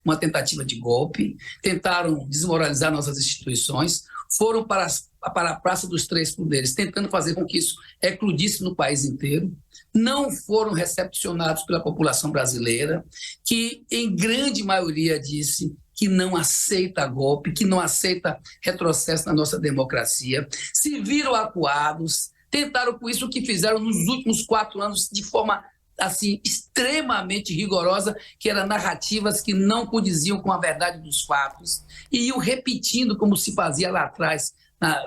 uma tentativa de golpe, tentaram desmoralizar nossas instituições, foram para a Praça dos Três Poderes, tentando fazer com que isso eclodisse no país inteiro, não foram recepcionados pela população brasileira, que em grande maioria disse que não aceita golpe, que não aceita retrocesso na nossa democracia, se viram acuados, tentaram com isso o que fizeram nos últimos 4 anos de forma assim extremamente rigorosa, que eram narrativas que não condiziam com a verdade dos fatos, e iam repetindo como se fazia lá atrás,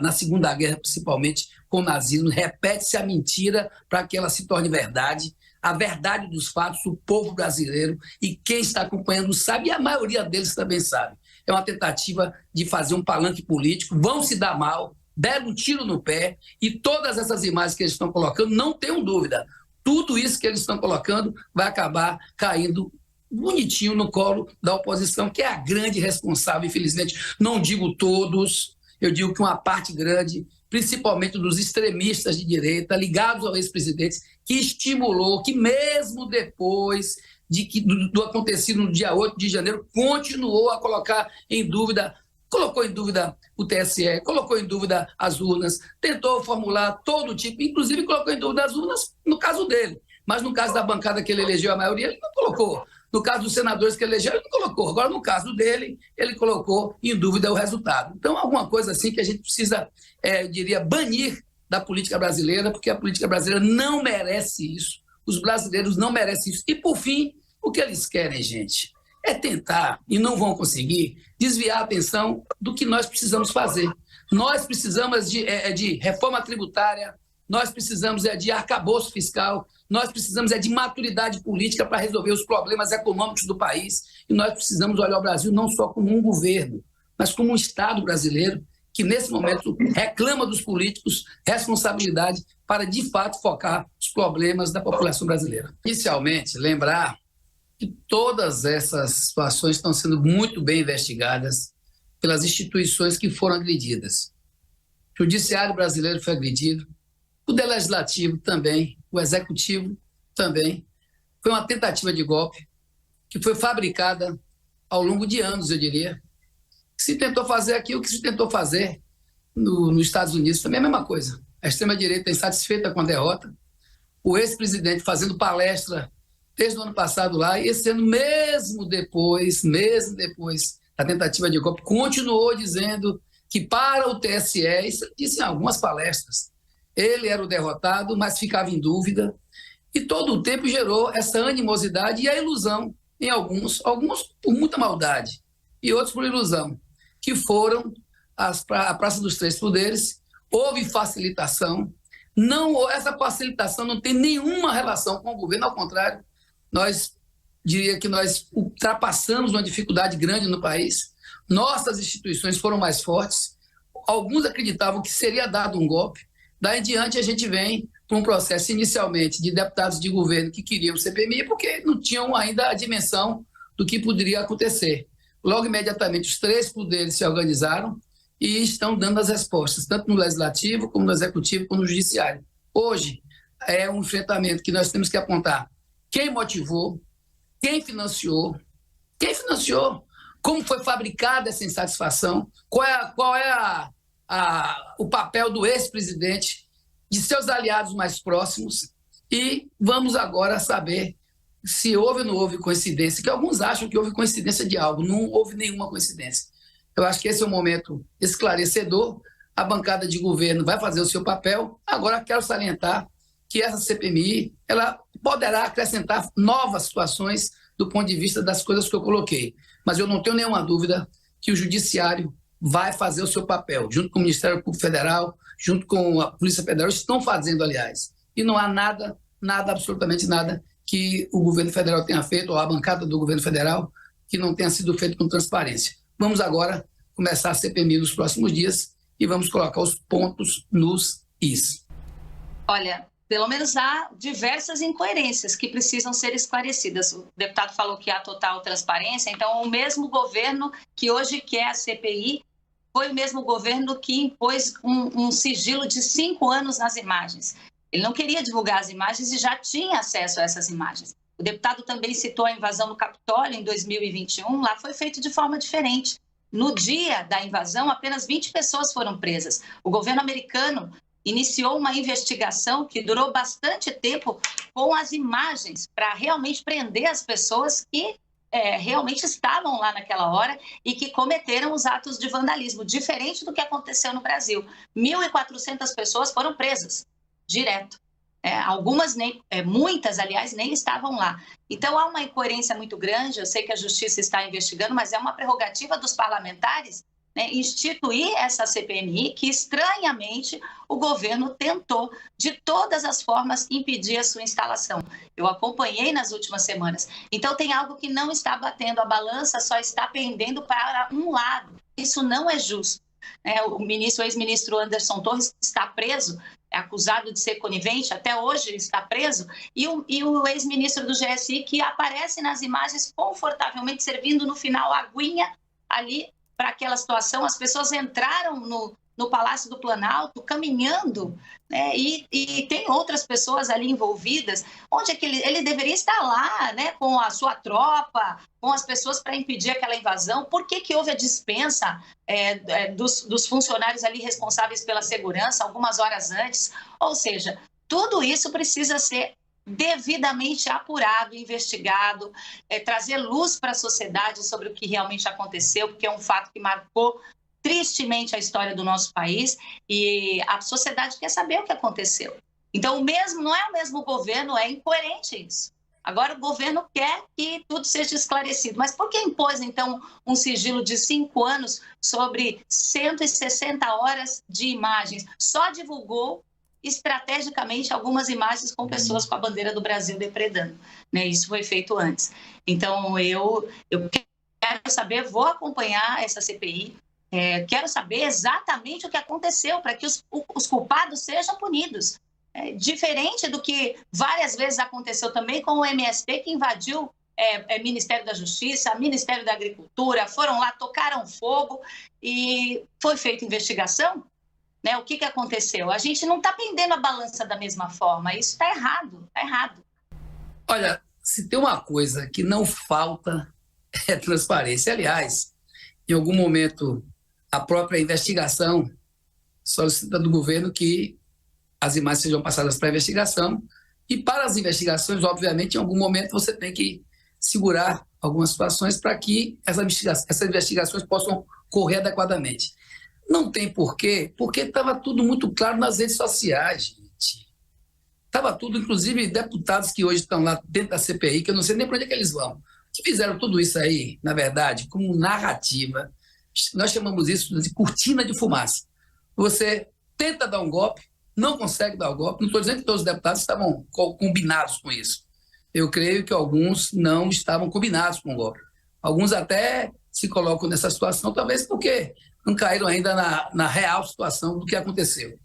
na Segunda Guerra, principalmente com o nazismo, repete-se a mentira para que ela se torne verdade. A verdade dos fatos, o povo brasileiro e quem está acompanhando sabe, e a maioria deles também sabe. É uma tentativa de fazer um palanque político, vão se dar mal, deram um tiro no pé, e todas essas imagens que eles estão colocando, não tenham dúvida, tudo isso que eles estão colocando vai acabar caindo bonitinho no colo da oposição, que é a grande responsável, infelizmente. Não digo todos, eu digo que uma parte grande, principalmente dos extremistas de direita, ligados ao ex-presidente, que estimulou, que mesmo depois do acontecido no dia 8 de janeiro, continuou a colocar em dúvida, colocou em dúvida o TSE, colocou em dúvida as urnas, tentou formular todo tipo, inclusive colocou em dúvida as urnas no caso dele, mas no caso da bancada que ele elegeu a maioria, ele não colocou. No caso dos senadores que elegeu, ele não colocou. Agora, no caso dele, ele colocou em dúvida o resultado. Então, alguma coisa assim que a gente precisa, eu diria, banir da política brasileira, porque a política brasileira não merece isso. Os brasileiros não merecem isso. E, por fim, o que eles querem, gente, é tentar, e não vão conseguir, desviar a atenção do que nós precisamos fazer. Nós precisamos de reforma tributária, nós precisamos de arcabouço fiscal, nós precisamos de maturidade política para resolver os problemas econômicos do país, e nós precisamos olhar o Brasil não só como um governo, mas como um Estado brasileiro que, nesse momento, reclama dos políticos responsabilidade para, de fato, focar os problemas da população brasileira. Inicialmente, lembrar que todas essas situações estão sendo muito bem investigadas pelas instituições que foram agredidas. O Judiciário brasileiro foi agredido, o Legislativo também, o Executivo também. Foi uma tentativa de golpe que foi fabricada ao longo de anos, eu diria. Se tentou fazer aquilo que se tentou fazer nos Estados Unidos, também é a mesma coisa. A extrema-direita insatisfeita com a derrota, o ex-presidente fazendo palestra desde o ano passado lá, e esse ano, mesmo depois da tentativa de golpe, continuou dizendo que para o TSE, isso disse em algumas palestras, ele era o derrotado, mas ficava em dúvida, e todo o tempo gerou essa animosidade e a ilusão em alguns por muita maldade, e outros por ilusão, que foram à Praça dos Três Poderes. Houve facilitação, essa facilitação não tem nenhuma relação com o governo, ao contrário, diria que nós ultrapassamos uma dificuldade grande no país, nossas instituições foram mais fortes, alguns acreditavam que seria dado um golpe. Daí em diante, a gente vem para um processo, inicialmente, de deputados de governo que queriam CPMI, porque não tinham ainda a dimensão do que poderia acontecer. Logo, imediatamente, os três poderes se organizaram e estão dando as respostas, tanto no Legislativo, como no Executivo, como no Judiciário. Hoje, é um enfrentamento que nós temos que apontar quem motivou, quem financiou, como foi fabricada essa insatisfação, qual é o papel do ex-presidente, de seus aliados mais próximos, e vamos agora saber se houve ou não houve coincidência, que alguns acham que houve coincidência de algo, não houve nenhuma coincidência. Eu acho que esse é um momento esclarecedor, a bancada de governo vai fazer o seu papel. Agora quero salientar que essa CPMI ela poderá acrescentar novas situações do ponto de vista das coisas que eu coloquei, mas eu não tenho nenhuma dúvida que o Judiciário vai fazer o seu papel, junto com o Ministério Público Federal, junto com a Polícia Federal, estão fazendo, aliás. E não há nada, absolutamente nada, que o governo federal tenha feito, ou a bancada do governo federal, que não tenha sido feito com transparência. Vamos agora começar a CPMI nos próximos dias e vamos colocar os pontos nos is. Olha, pelo menos há diversas incoerências que precisam ser esclarecidas. O deputado falou que há total transparência, então o mesmo governo que hoje quer a CPI foi o mesmo governo que impôs um sigilo de 5 anos nas imagens. Ele não queria divulgar as imagens e já tinha acesso a essas imagens. O deputado também citou a invasão no Capitólio em 2021, lá foi feito de forma diferente. No dia da invasão, apenas 20 pessoas foram presas. O governo americano iniciou uma investigação que durou bastante tempo com as imagens para realmente prender as pessoas que realmente estavam lá naquela hora e que cometeram os atos de vandalismo, diferente do que aconteceu no Brasil. 1.400 pessoas foram presas, direto. Algumas, muitas, aliás, nem estavam lá. Então, há uma incoerência muito grande. Eu sei que a Justiça está investigando, mas é uma prerrogativa dos parlamentares, né, instituir essa CPMI, que estranhamente o governo tentou, de todas as formas, impedir a sua instalação. Eu acompanhei nas últimas semanas. Então, tem algo que não está batendo, a balança só está pendendo para um lado. Isso não é justo. O ex-ministro Anderson Torres está preso, acusado de ser conivente, até hoje está preso, e o ex-ministro do GSI, que aparece nas imagens confortavelmente servindo no final a aguinha ali para aquela situação. As pessoas entraram no Palácio do Planalto caminhando, né, e tem outras pessoas ali envolvidas. Onde é que ele deveria estar lá, né, com a sua tropa, com as pessoas para impedir aquela invasão? Por que houve a dispensa dos funcionários ali responsáveis pela segurança algumas horas antes? Ou seja, tudo isso precisa ser devidamente apurado, investigado, trazer luz para a sociedade sobre o que realmente aconteceu, porque é um fato que marcou tristemente a história do nosso país, e a sociedade quer saber o que aconteceu. Então, não é o mesmo governo, é incoerente isso. Agora o governo quer que tudo seja esclarecido. Mas por que impôs, então, um sigilo de 5 anos sobre 160 horas de imagens? Só divulgou estrategicamente algumas imagens com pessoas com a bandeira do Brasil depredando, né? Isso foi feito antes. Então, eu quero saber, vou acompanhar essa CPI, quero saber exatamente o que aconteceu para que os culpados sejam punidos. Diferente do que várias vezes aconteceu também com o MST, que invadiu Ministério da Justiça, Ministério da Agricultura, foram lá, tocaram fogo e foi feita investigação. Né? O que aconteceu? A gente não está pendendo a balança da mesma forma. Isso está errado, está errado. Olha, se tem uma coisa que não falta é transparência. Aliás, em algum momento, a própria investigação solicita do governo que as imagens sejam passadas para a investigação, e para as investigações, obviamente, em algum momento você tem que segurar algumas situações para que essas investigações possam correr adequadamente. Não tem porquê, porque estava tudo muito claro nas redes sociais, gente. Estava tudo, inclusive deputados que hoje estão lá dentro da CPI, que eu não sei nem para onde é que eles vão, que fizeram tudo isso aí, na verdade, como narrativa. Nós chamamos isso de cortina de fumaça. Você tenta dar um golpe, não consegue dar o golpe. Não estou dizendo que todos os deputados estavam combinados com isso. Eu creio que alguns não estavam combinados com o golpe. Alguns até se colocam nessa situação, talvez porque não caíram ainda na real situação do que aconteceu.